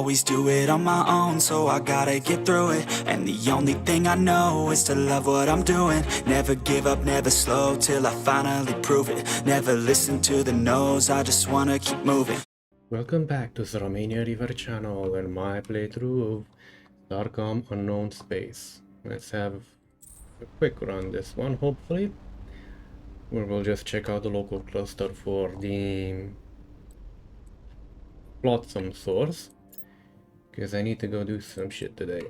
always do it on my own, so I gotta get through it. And the only thing I know is to love what I'm doing. Never give up, never slow, till I finally prove it. Never listen to the no's, I just wanna keep moving. Welcome back to the Romanian Reaver channel and my playthrough of STARCOM Unknown Space. Let's have a quick run this one, hopefully, where we'll just check out the local cluster for the flotsam source, because I need to go do some shit today.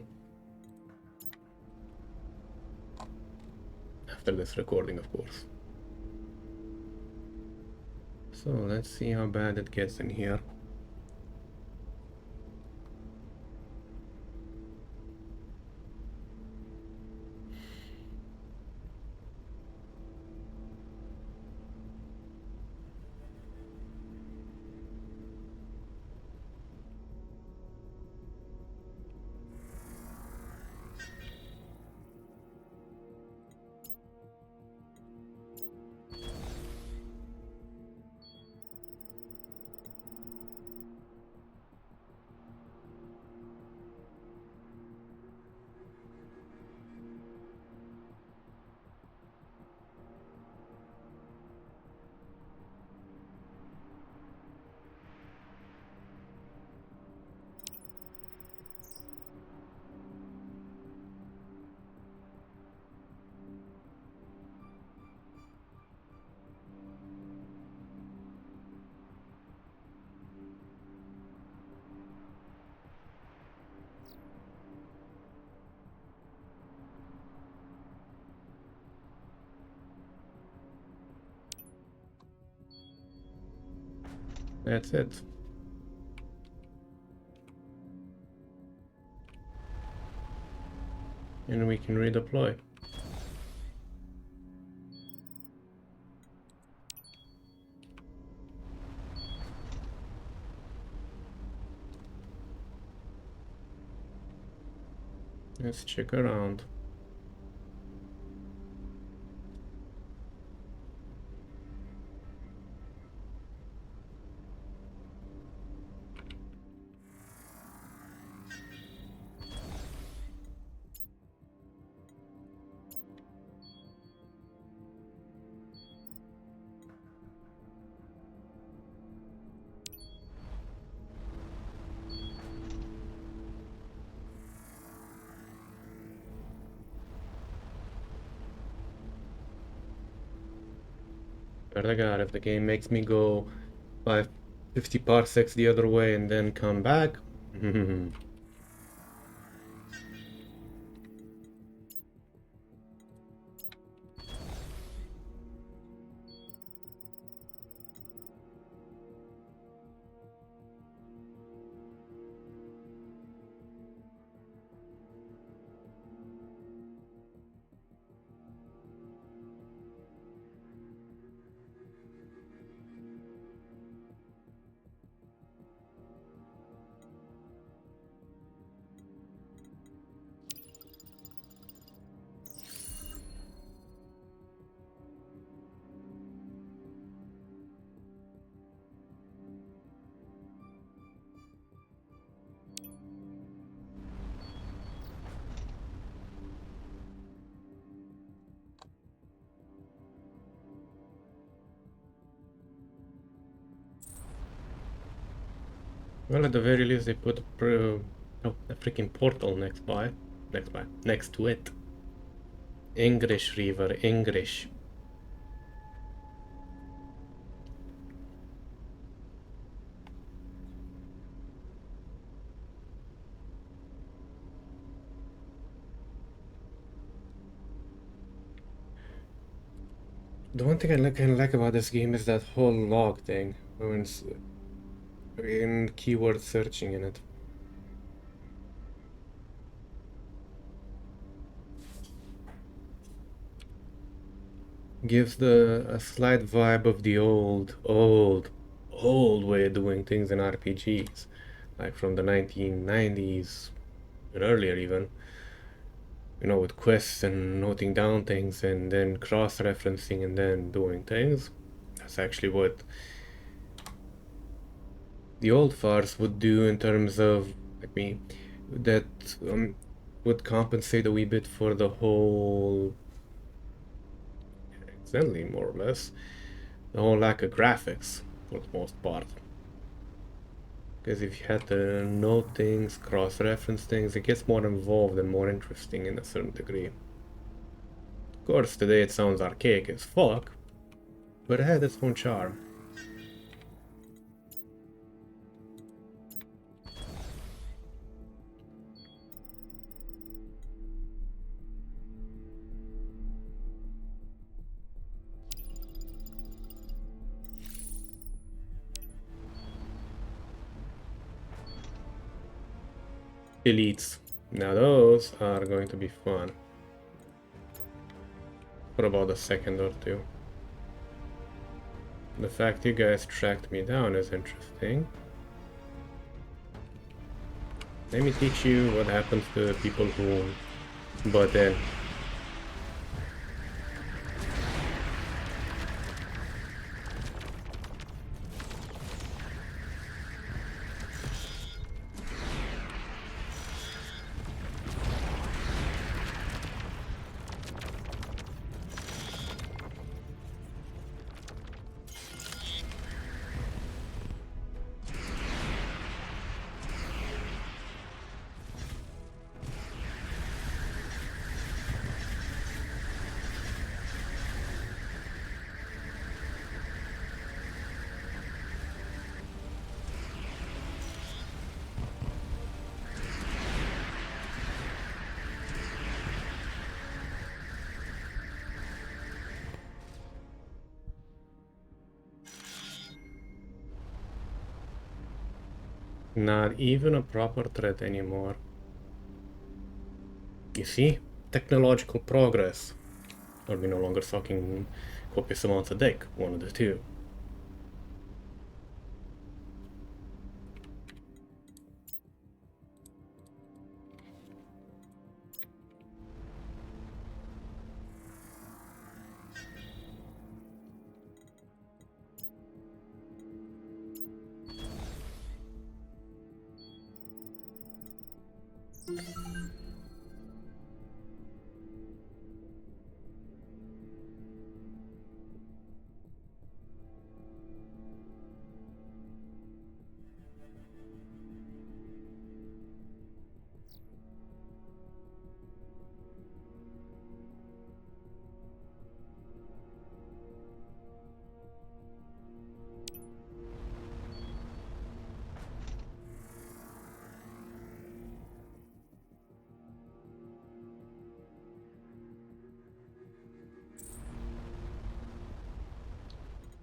After this recording, of course. So let's see how bad it gets in here. That's it. And we can redeploy. Let's check around. Swear to God, if the game makes me go 50 parsecs the other way and then come back, well, at the very least, they put a freaking portal next to it. English, Reaver, English. The one thing I kind of like about this game is that whole log thing, in keyword searching in it. Gives a slight vibe of the old way of doing things in RPGs, like from the 1990s and earlier even. You know, with quests and noting down things and then cross-referencing and then doing things. That's actually what the old farce would do in terms of me that would compensate a wee bit for the whole, exactly, more or less, the whole lack of graphics for the most part. Because if you had to note things, cross-reference things, it gets more involved and more interesting in a certain degree. Of course, today it sounds archaic as fuck, but it had its own charm. Elites. Now those are going to be fun. For about a second or two. The fact you guys tracked me down is interesting. Let me teach you what happens to people who butt in. Not even a proper threat anymore. You see? Technological progress. Or we no longer sucking copious amounts of dick. One of the two.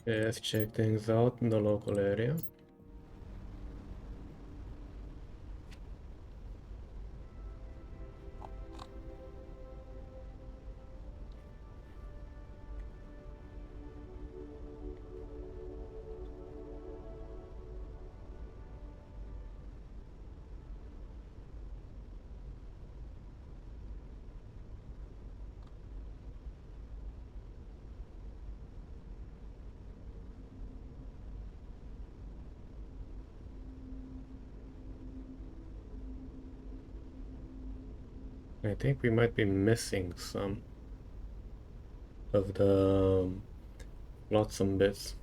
Let's check things out in the local area. I think we might be missing some of the flotsam bits.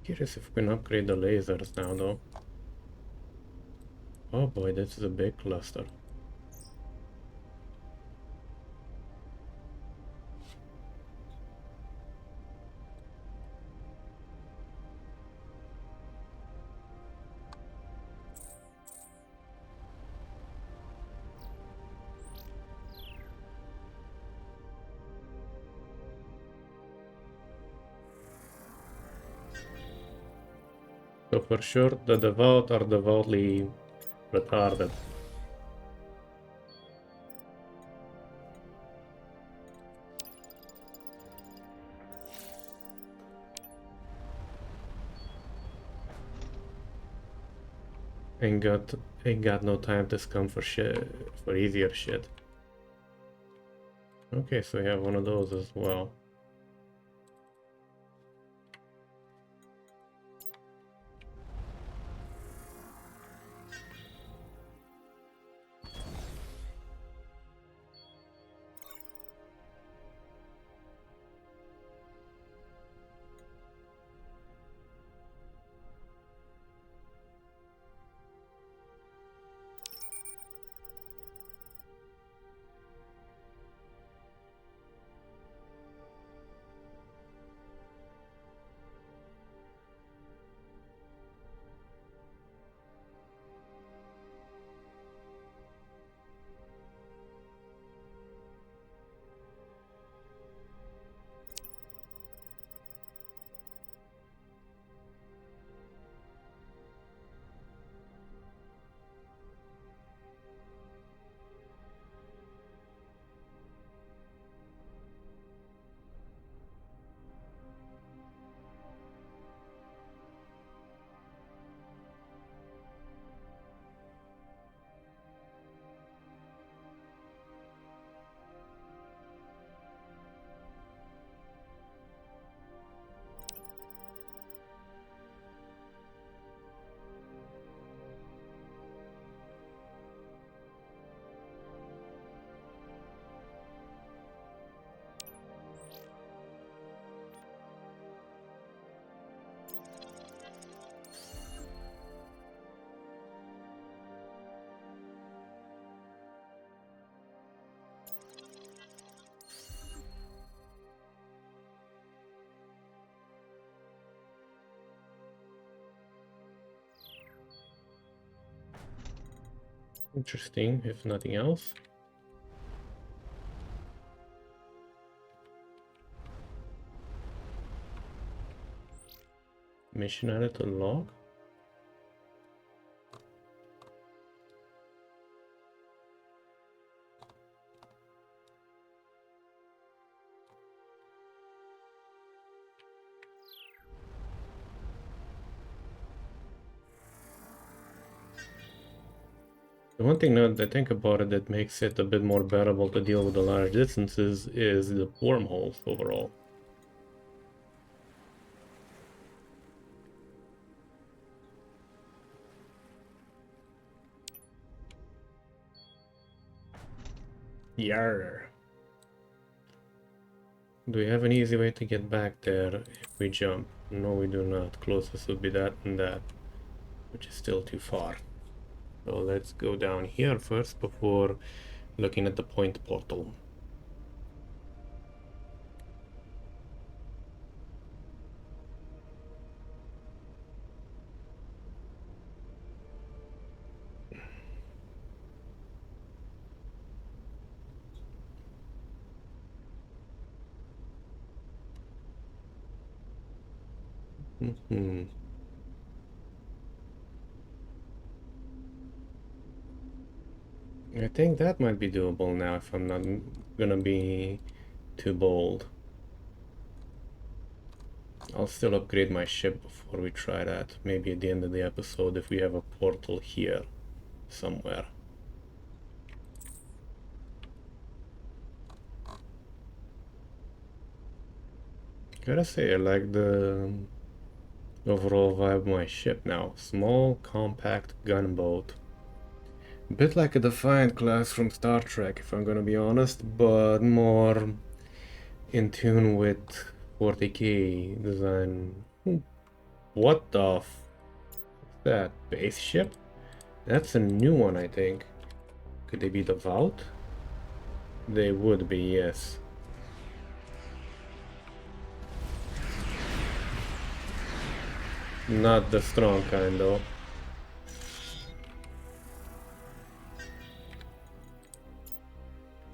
Curious if we can upgrade the lasers now though. Oh boy, this is a big cluster. So for sure, the devout are devoutly retarded. Ain't got no time to scum for shit, for easier shit. Okay, so we have one of those as well. Interesting, if nothing else. Mission added to log. The one thing now that I think about it that makes it a bit more bearable to deal with the large distances is the wormholes overall. Yarr. Do we have an easy way to get back there if we jump? No, we do not. Closest would be that and that, which is still too far. So let's go down here first before looking at the point portal. I think that might be doable now if I'm not gonna be too bold. I'll still upgrade my ship before we try that. Maybe at the end of the episode if we have a portal here somewhere. Gotta say, I like the overall vibe of my ship now. Small, compact gunboat. A bit like a Defiant class from Star Trek, if I'm gonna be honest, but more in tune with 40k design. What the f... is that? Base ship? That's a new one, I think. Could they be the Vault? They would be, yes. Not the strong kind, though.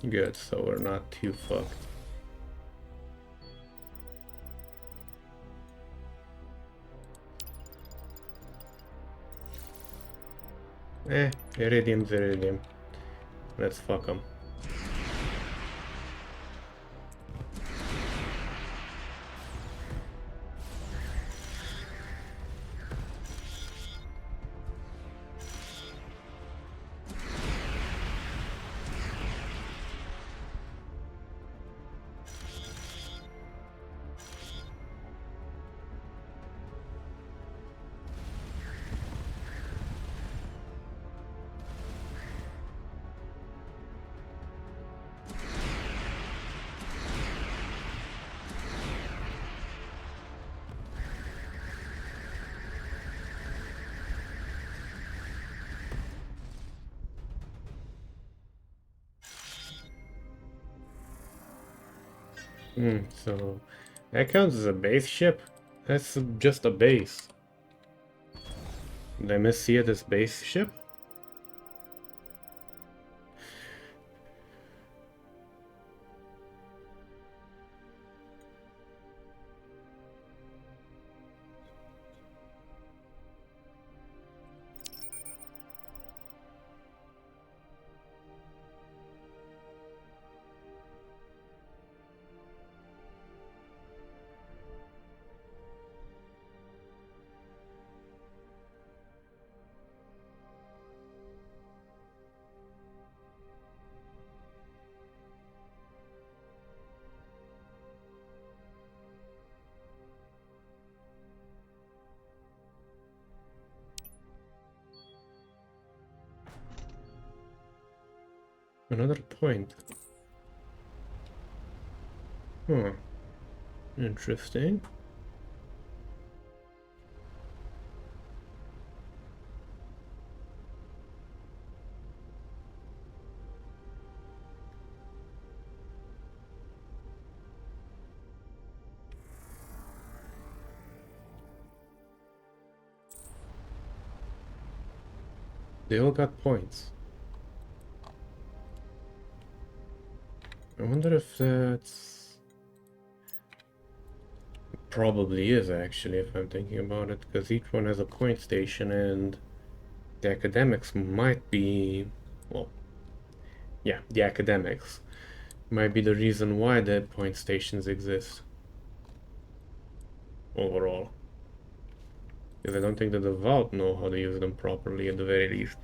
Good, so we're not too fucked. Iridium's iridium. Let's fuck them. So that counts as a base ship? That's just a base. Did I miss see it as base ship? Another point. Huh. Interesting. They all got points. I wonder if that's... Probably is, actually, if I'm thinking about it, because each one has a point station, and the academics might be... Well, yeah, the academics might be the reason why the point stations exist. Overall. Because I don't think that the Vault know how to use them properly, at the very least.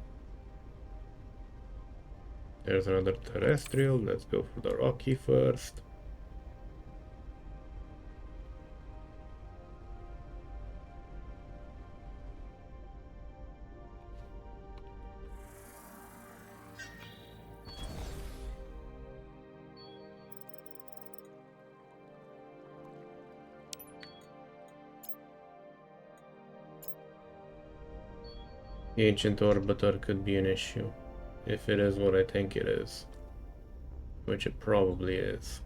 There's another terrestrial. Let's go for the Rocky first. The Ancient Orbiter could be an issue, if it is what I think it is. Which it probably is.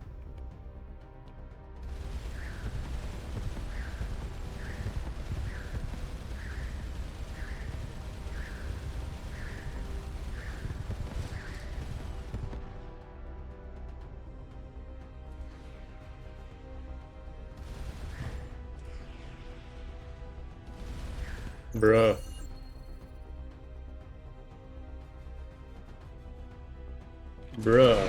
Bruh. Bruh.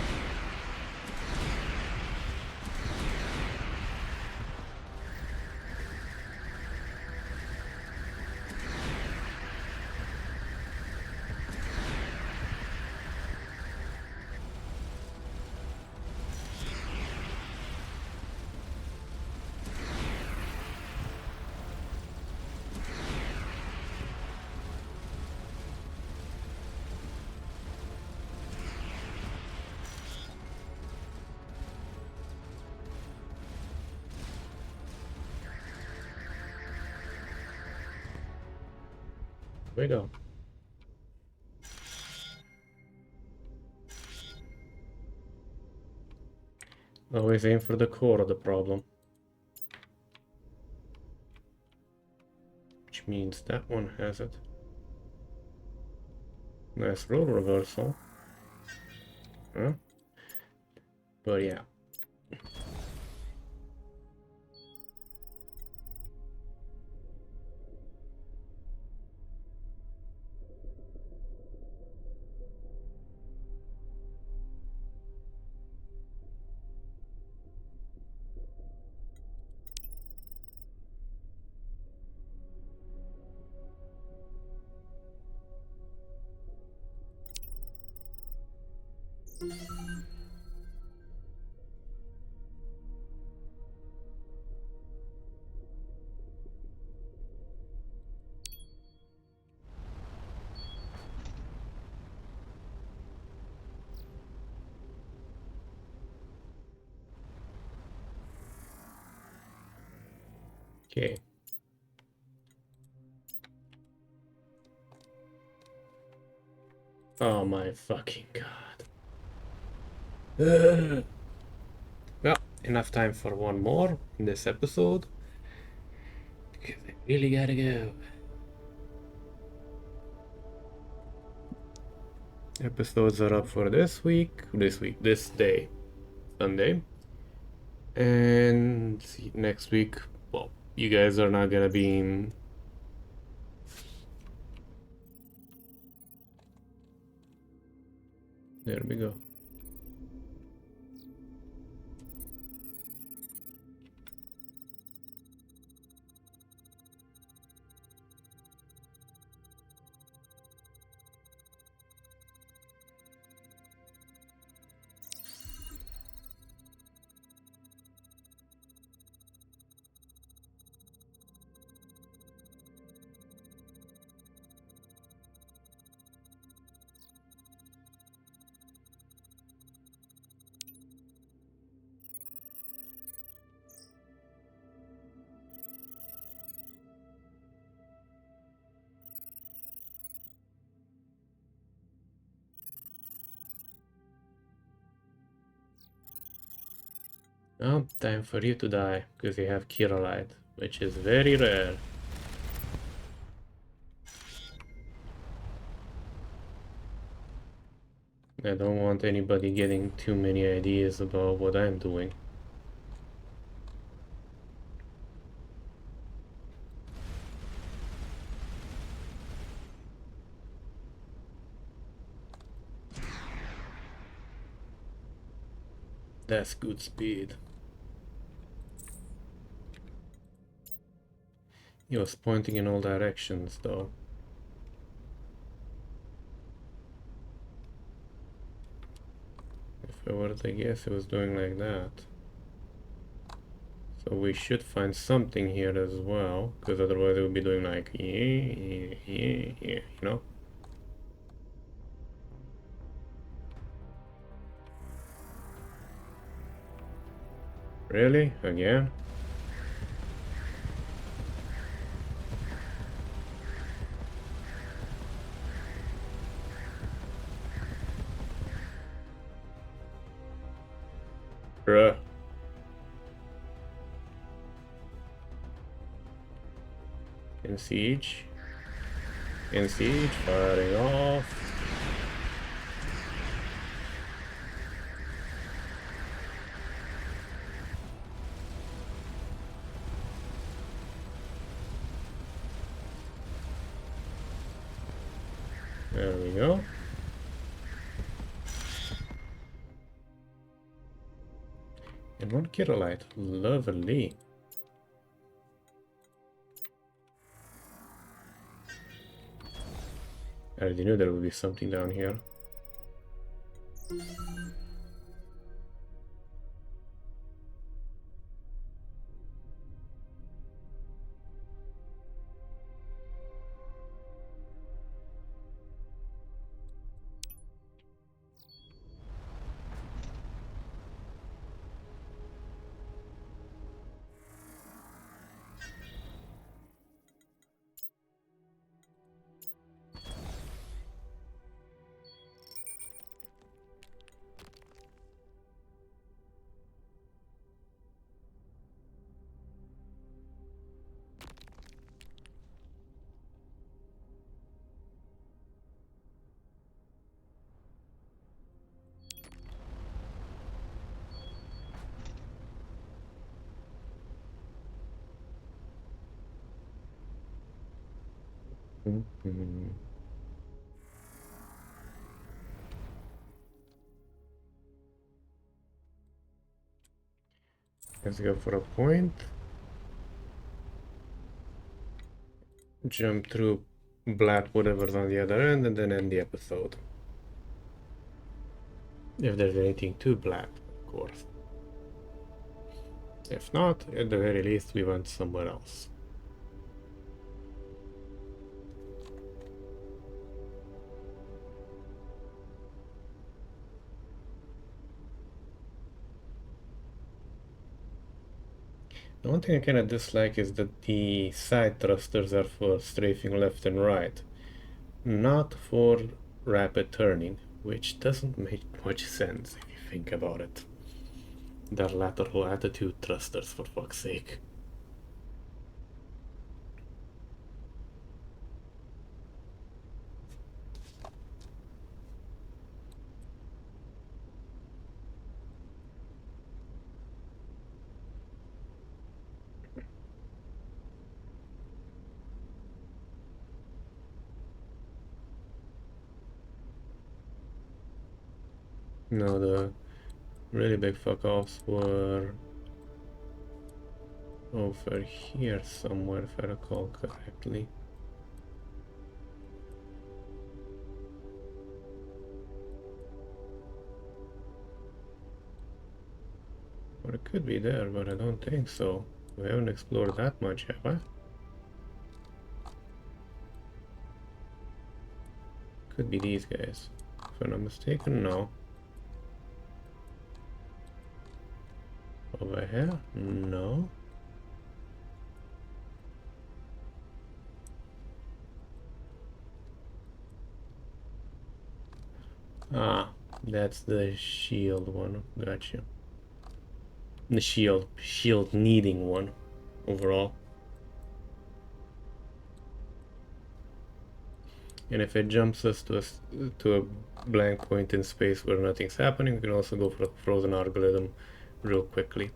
We go. Always aim for the core of the problem. Which means that one has it. Nice role reversal. Huh? But yeah. Okay. Oh my fucking god. Well, enough time for one more in this episode, because I really gotta go. Episodes are up for this day, Sunday. And see, next week, well, you guys are not gonna be in. There we go. Now, time for you to die, because you have Kiralite, which is very rare. I don't want anybody getting too many ideas about what I'm doing. That's good speed. He was pointing in all directions, though. If I were to guess, it was doing like that. So we should find something here as well, because otherwise it would be doing like, yeah, you know? Really? Again? Bruh. In siege. In siege, firing off. There we go. And one Kiralite. Lovely. I already knew there would be something down here. Let's go for a point. Jump through blat whatever's on the other end and then end the episode. If there's anything to blat, of course. If not, at the very least, we went somewhere else. The one thing I kind of dislike is that the side thrusters are for strafing left and right, not for rapid turning, which doesn't make much sense if you think about it. Their lateral attitude thrusters, for fuck's sake. No, the really big fuck-offs were over here somewhere, if I recall correctly. Or it could be there, but I don't think so. We haven't explored that much, have I? Could be these guys. If I'm not mistaken, no. Over here? No. Ah, that's the shield one. Gotcha. The shield needing one overall. And if it jumps us to a blank point in space where nothing's happening, we can also go for a frozen algorithm real quickly.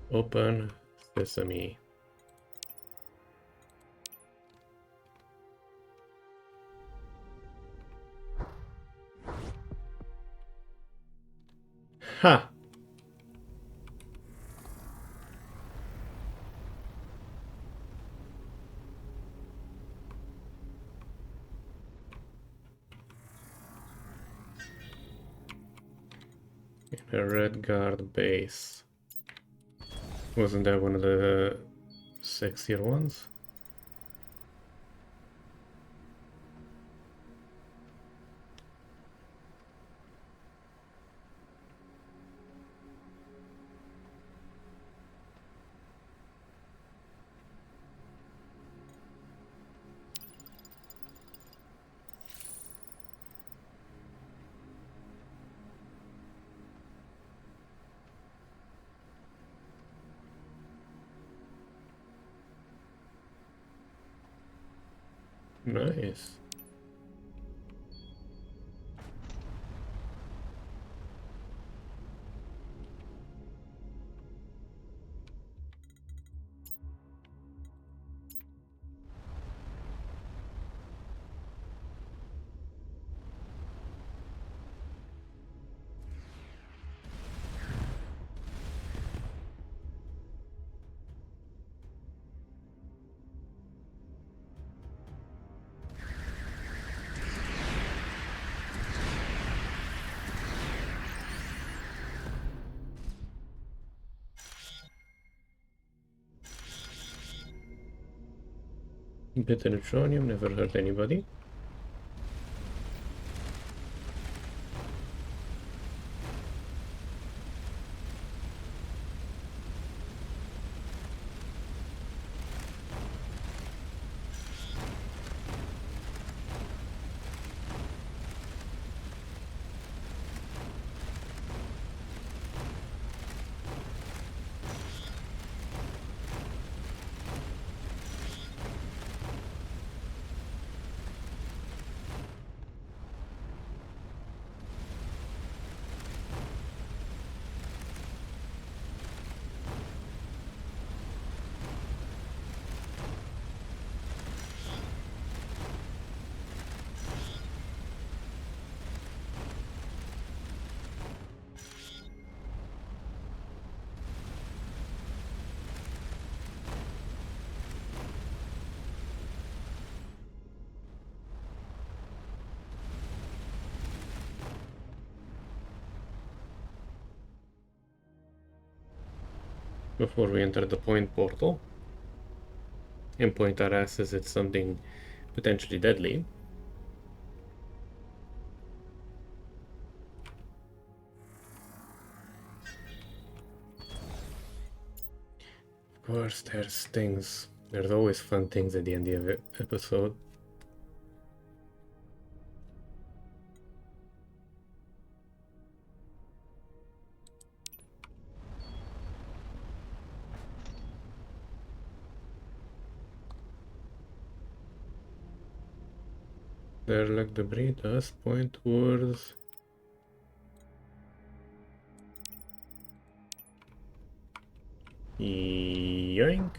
Open sesame. Ha! In a red guard base. Wasn't that one of the sexier ones? Nice. Bit of neutronium, never hurt anybody. Before we enter the point portal and point our asses at something potentially deadly. course, there's things. There's always fun things at the end of the episode. Derelict debris does point towards... Yoink!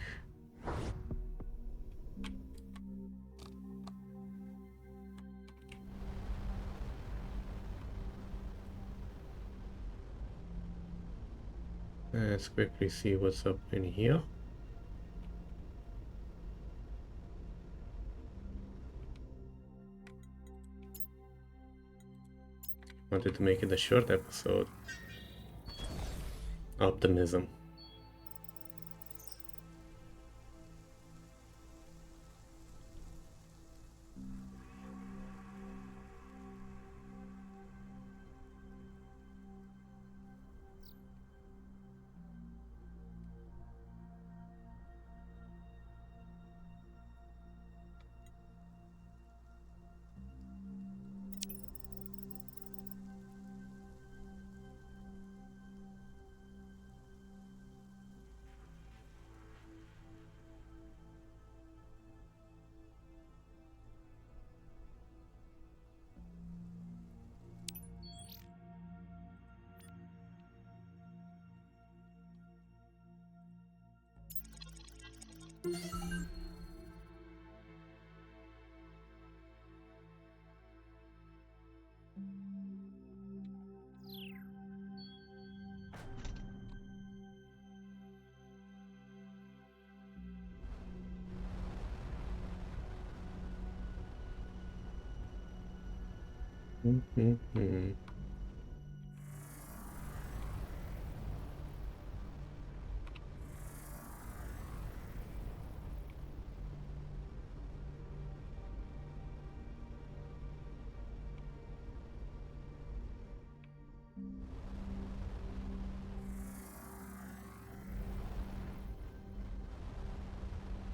Let's quickly see what's up in here. Wanted to make it a short episode. Optimism.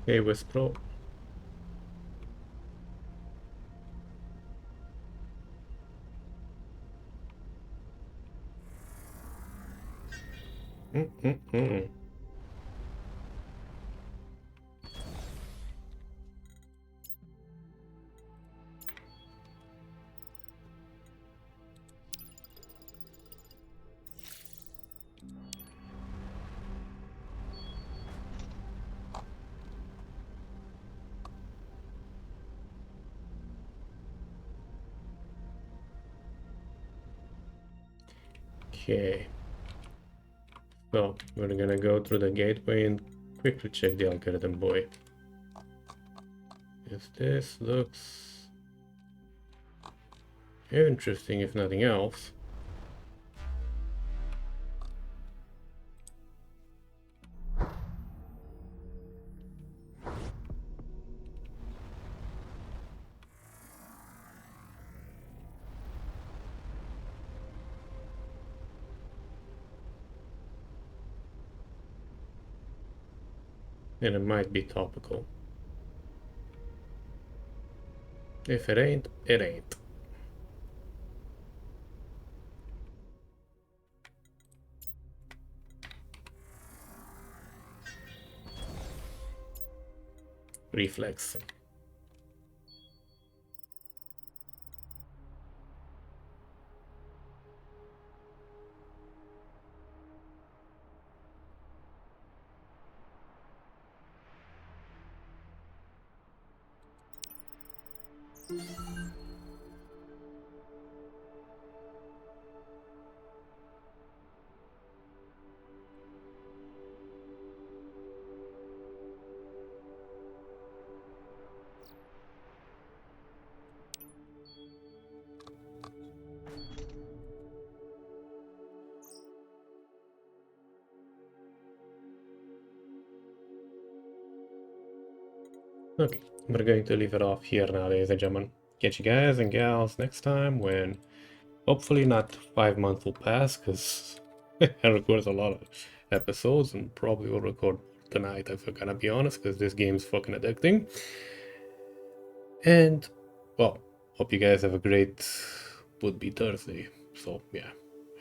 Hey, West Pro. Okay. So, we're gonna go through the gateway and quickly check the algorithm boy. If this looks interesting, if nothing else. And it might be topical. If it ain't, it ain't. Reflex. Okay, we're going to leave it off here now, ladies and gentlemen. Catch you guys and gals next time when hopefully not 5 months will pass, because I record a lot of episodes and probably will record tonight, if I'm gonna be honest, because this game's fucking addicting. And, well, hope you guys have a great, would be Thursday. So, yeah,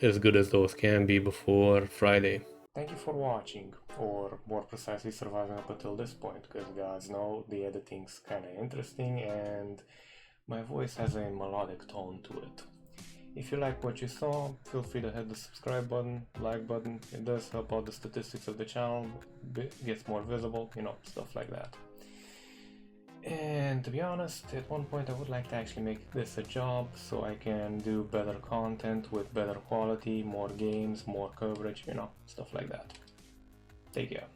as good as those can be before Friday. Thank you for watching, or more precisely surviving up until this point, because guys know the editing's kinda interesting and my voice has a melodic tone to it. If you like what you saw, feel free to hit the subscribe button, like button. It does help out the statistics of the channel, gets more visible, you know, stuff like that. And to be honest, at one point I would like to actually make this a job so I can do better content with better quality, more games, more coverage, you know, stuff like that. Take care.